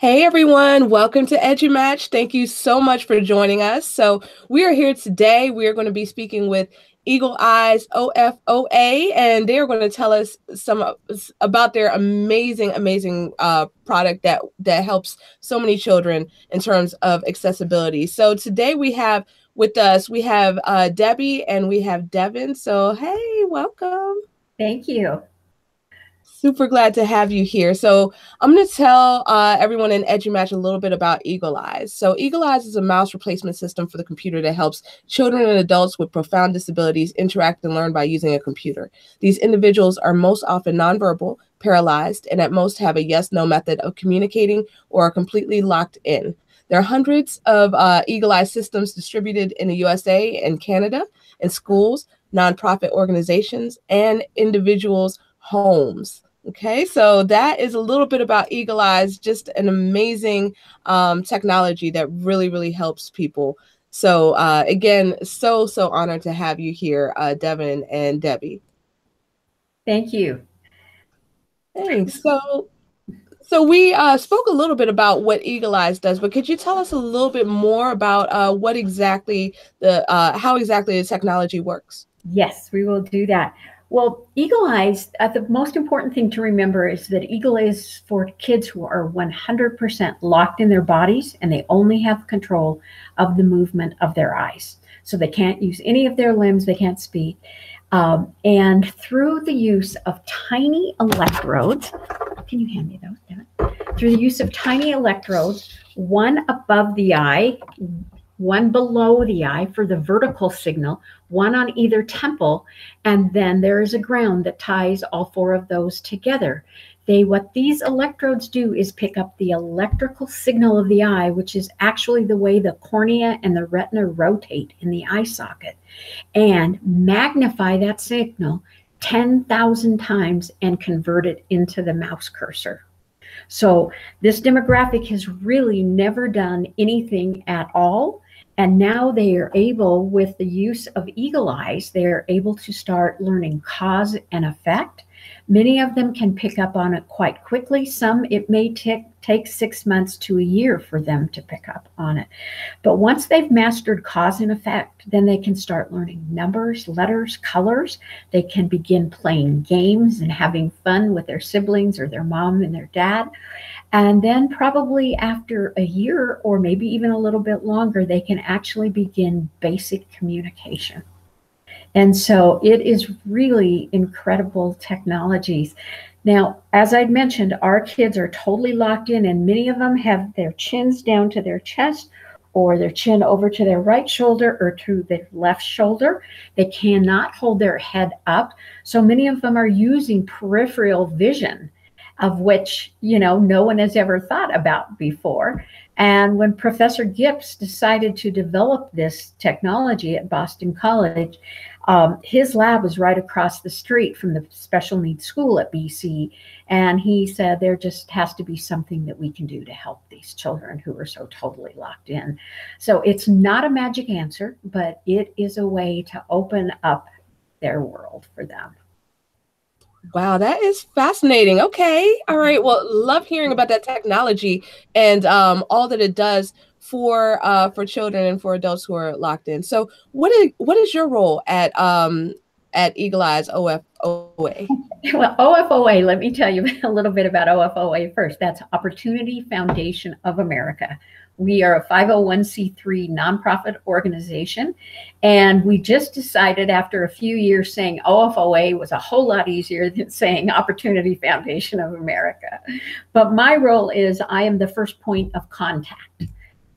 Hey everyone, welcome to EduMatch. Thank you so much for joining us. So we are here today. We are going to be speaking with Eagle Eyes OFOA, and they are going to tell us about their amazing product that helps so many children in terms of accessibility. So today we have Debbie and we have Devin. So hey, welcome. Thank you. Super glad to have you here. So I'm going to tell everyone in EduMatch a little bit about Eagle Eyes. So Eagle Eyes is a mouse replacement system for the computer that helps children and adults with profound disabilities interact and learn by using a computer. These individuals are most often nonverbal, paralyzed, and at most have a yes-no method of communicating or are completely locked in. There are hundreds of Eagle Eyes systems distributed in the USA and Canada in schools, nonprofit organizations, and individuals' homes. Okay, so that is a little bit about Eagle Eyes, just an amazing technology that really helps people. So again, so honored to have you here, Devin and Debbie. Thank you. Thanks. So we spoke a little bit about what Eagle Eyes does, but could you tell us a little bit more about what exactly how exactly the technology works? Yes, we will do that. Well, Eagle Eyes, the most important thing to remember is that Eagle Eyes is for kids who are 100% locked in their bodies and they only have control of the movement of their eyes. So they can't use any of their limbs, they can't speak. And through the use of tiny electrodes, can you hand me those, Devin? Through the use of tiny electrodes, one above the eye, one below the eye for the vertical signal, one on either temple, and then there is a ground that ties all four of those together. What these electrodes do is pick up the electrical signal of the eye, which is actually the way the cornea and the retina rotate in the eye socket, and magnify that signal 10,000 times and convert it into the mouse cursor. So this demographic has really never done anything at all. And now they are able, with the use of Eagle Eyes, they are able to start learning cause and effect. Many of them can pick up on it quite quickly. Some, it may take 6 months to a year for them to pick up on it. But once they've mastered cause and effect, then they can start learning numbers, letters, colors. They can begin playing games and having fun with their siblings or their mom and their dad. And then probably after a year or maybe even a little bit longer, they can actually begin basic communication. And so it is really incredible technologies. Now, as I'd mentioned, our kids are totally locked in, and many of them have their chins down to their chest or their chin over to their right shoulder or to their left shoulder. They cannot hold their head up. So many of them are using peripheral vision, of which, no one has ever thought about before. And when Professor Gibbs decided to develop this technology at Boston College, his lab was right across the street from the special needs school at BC. And he said, there just has to be something that we can do to help these children who are so totally locked in. So it's not a magic answer, but it is a way to open up their world for them. Wow, that is fascinating. Okay. All right. Well, love hearing about that technology and all that it does for children and for adults who are locked in. So what is your role at Eagle Eyes OFOA? Well, OFOA, let me tell you a little bit about OFOA first. That's Opportunity Foundation of America. We are a 501c3 nonprofit organization, and we just decided after a few years saying OFOA was a whole lot easier than saying Opportunity Foundation of America. But my role is I am the first point of contact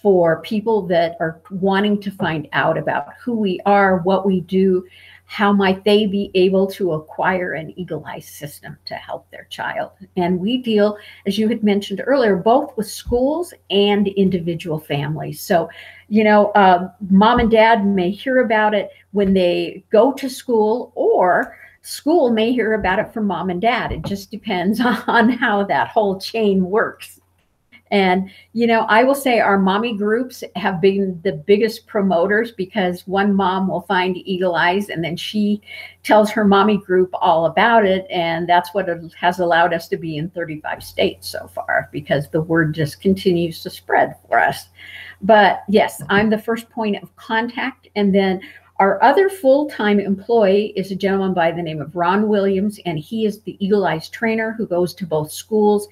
for people that are wanting to find out about who we are, what we do, how might they be able to acquire an Eagle Eyes system to help their child. And we deal, as you had mentioned earlier, both with schools and individual families. So, mom and dad may hear about it when they go to school, or school may hear about it from mom and dad. It just depends on how that whole chain works. And, you know, I will say our mommy groups have been the biggest promoters, because one mom will find Eagle Eyes and then she tells her mommy group all about it. And that's what has allowed us to be in 35 states so far, because the word just continues to spread for us. But yes, I'm the first point of contact. And then our other full-time employee is a gentleman by the name of Ron Williams, and he is the Eagle Eyes trainer who goes to both schools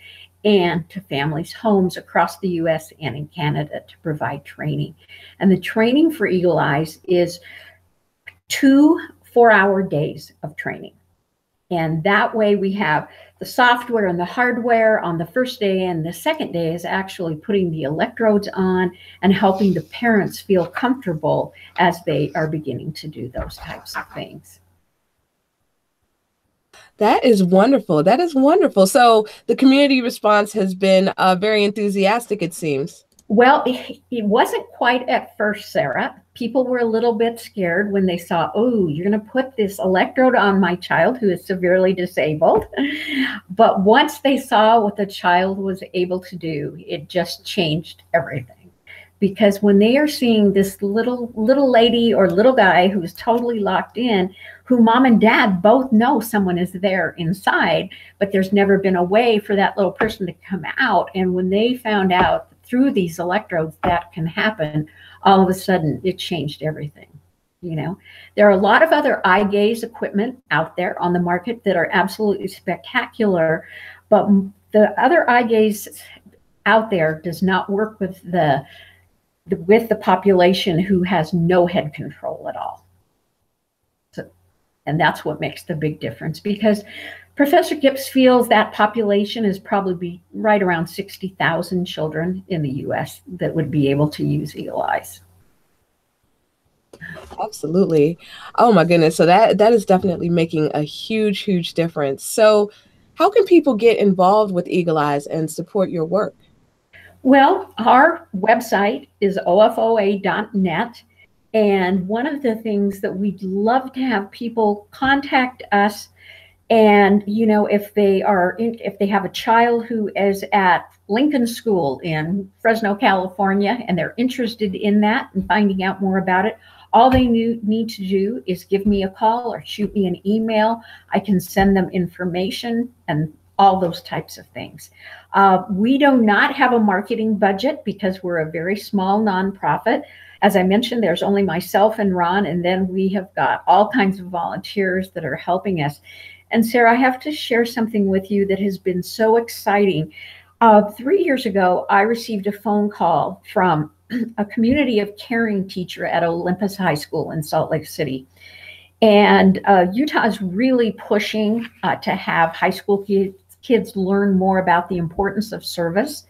and to families' homes across the US and in Canada to provide training. And the training for Eagle Eyes is 2 4-hour days of training. And that way we have the software and the hardware on the first day, and the second day is actually putting the electrodes on and helping the parents feel comfortable as they are beginning to do those types of things. That is wonderful. That is wonderful. So the community response has been very enthusiastic, it seems. Well, it wasn't quite at first, Sarah. People were a little bit scared when they saw, oh, you're going to put this electrode on my child who is severely disabled. But once they saw what the child was able to do, it just changed everything. Because when they are seeing this little lady or little guy who's totally locked in, who mom and dad both know someone is there inside, but there's never been a way for that little person to come out. And when they found out through these electrodes that can happen, all of a sudden it changed everything. You know, there are a lot of other eye gaze equipment out there on the market that are absolutely spectacular, but the other eye gaze out there does not work with the population who has no head control at all. So, and that's what makes the big difference, because Professor Gips feels that population is probably right around 60,000 children in the US that would be able to use Eagle Eyes. Absolutely. Oh my goodness. So that is definitely making a huge, huge difference. So how can people get involved with Eagle Eyes and support your work? Well, our website is ofoa.net. And one of the things that we'd love to have people contact us, and, you know, if they have a child who is at Lincoln School in Fresno, California, and they're interested in that and finding out more about it, all they need to do is give me a call or shoot me an email. I can send them information and all those types of things. We do not have a marketing budget because we're a very small nonprofit. As I mentioned, there's only myself and Ron, and then we have got all kinds of volunteers that are helping us. And Sarah, I have to share something with you that has been so exciting. 3 years ago, I received a phone call from a community of caring teacher at Olympus High School in Salt Lake City. And Utah is really pushing to have high school kids learn more about the importance of service.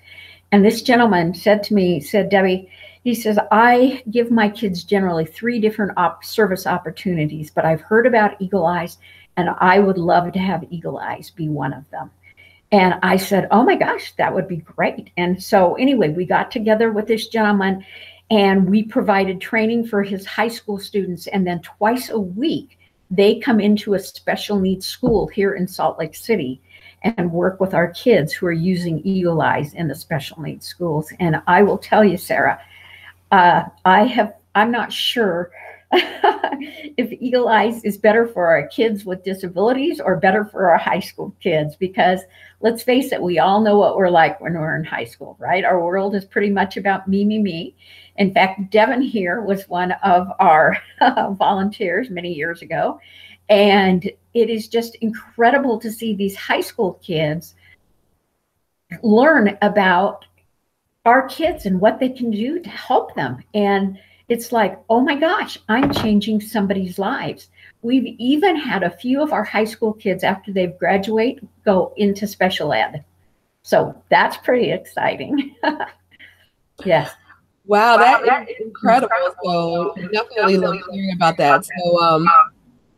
And this gentleman said to me, Debbie, he says, I give my kids generally 3 different service opportunities, but I've heard about Eagle Eyes, and I would love to have Eagle Eyes be one of them. And I said, oh my gosh, that would be great. And so anyway, we got together with this gentleman and we provided training for his high school students. And then twice a week, they come into a special needs school here in Salt Lake City and work with our kids who are using Eagle Eyes in the special needs schools. And I will tell you, Sarah, I'm not sure if Eagle Eyes is better for our kids with disabilities or better for our high school kids, because let's face it, we all know what we're like when we're in high school, right? Our world is pretty much about me, me, me. In fact, Devin here was one of our volunteers many years ago. And it is just incredible to see these high school kids learn about our kids and what they can do to help them. And it's like, oh my gosh, I'm changing somebody's lives. We've even had a few of our high school kids, after they've graduated, go into special ed. So that's pretty exciting. Yes. Wow, that is incredible. So definitely love hearing about that.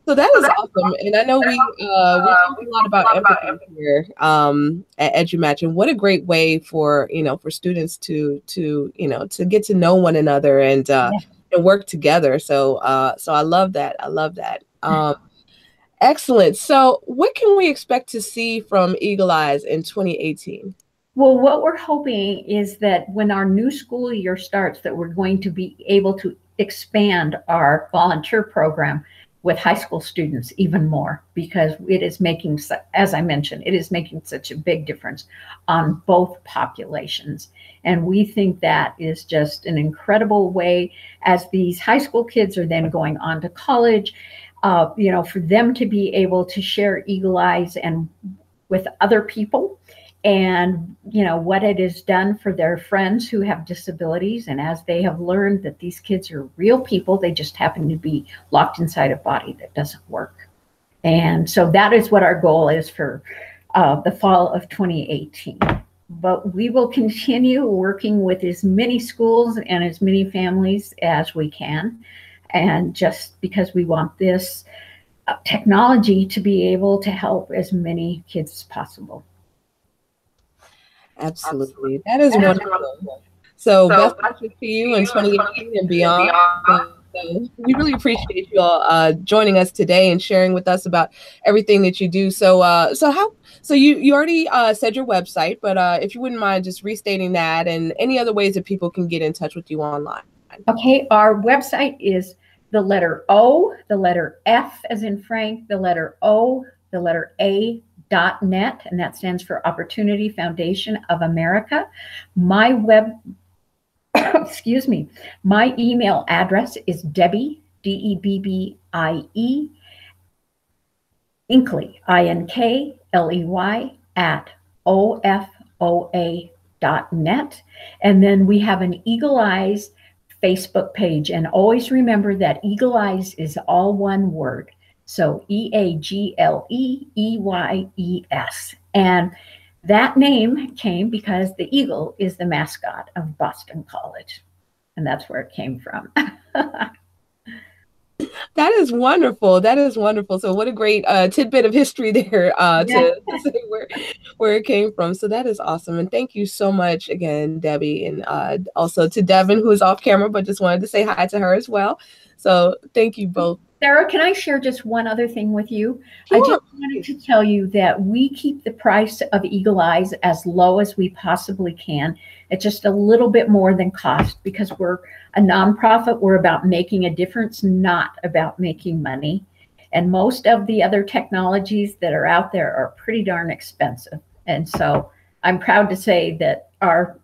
So that is awesome. And I know we talk a lot about empathy here at EduMatch, and what a great way for students to get to know one another and work together. So I love that. I love that. Excellent. So what can we expect to see from Eagle Eyes in 2018? Well, what we're hoping is that when our new school year starts, that we're going to be able to expand our volunteer program with high school students even more, because it is making, as I mentioned, it is making such a big difference on both populations. And we think that is just an incredible way, as these high school kids are then going on to college, for them to be able to share Eagle Eyes and with other people, and what it has done for their friends who have disabilities, and as they have learned that these kids are real people, they just happen to be locked inside a body that doesn't work. And so that is what our goal is for the fall of 2018. But we will continue working with as many schools and as many families as we can, and just because we want this technology to be able to help as many kids as possible. Absolutely. That is wonderful. So best wishes to you in 2018 and beyond. So we really appreciate you all joining us today and sharing with us about everything that you do. So you already said your website, but if you wouldn't mind just restating that and any other ways that people can get in touch with you online. Okay, our website is the letter O, the letter F as in Frank, the letter O, the letter A.net, and that stands for Opportunity Foundation of America. My my email address is Debbie, Debbie, Inkley, Inkley, at OFOA.net. And then we have an Eagle Eyes Facebook page. And always remember that Eagle Eyes is all one word. So EAGLEEYES. And that name came because the eagle is the mascot of Boston College. And that's where it came from. That is wonderful. That is wonderful. So what a great tidbit of history there to say where it came from. So that is awesome. And thank you so much again, Debbie. And also to Devin, who is off camera, but just wanted to say hi to her as well. So thank you both. Sarah, can I share just one other thing with you? Sure. I just wanted to tell you that we keep the price of Eagle Eyes as low as we possibly can. It's just a little bit more than cost, because we're a nonprofit. We're about making a difference, not about making money. And most of the other technologies that are out there are pretty darn expensive. And so I'm proud to say that our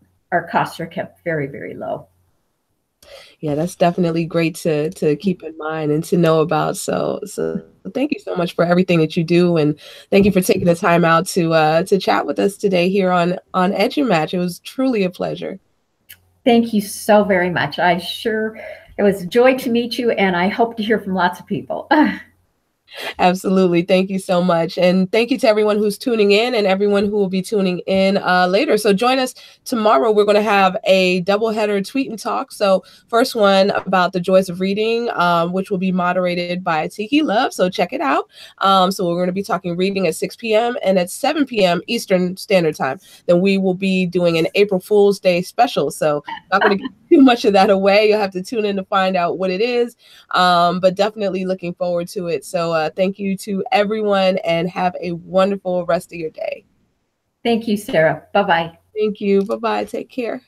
costs are kept very, very low. Yeah, that's definitely great to keep in mind and to know about. So thank you so much for everything that you do, and thank you for taking the time out to chat with us today here on EduMatch. It was truly a pleasure. Thank you so very much. It was a joy to meet you, and I hope to hear from lots of people. Absolutely. Thank you so much. And thank you to everyone who's tuning in and everyone who will be tuning in later. So join us tomorrow. We're going to have a doubleheader tweet and talk. So first one about the joys of reading, which will be moderated by Tiki Love. So check it out. So we're going to be talking reading at 6 p.m. and at 7 p.m. Eastern Standard Time. Then we will be doing an April Fool's Day special. So not going to give too much of that away. You'll have to tune in to find out what it is. But definitely looking forward to it. So thank you to everyone and have a wonderful rest of your day. Thank you, Sarah. Bye-bye. Thank you. Bye-bye. Take care.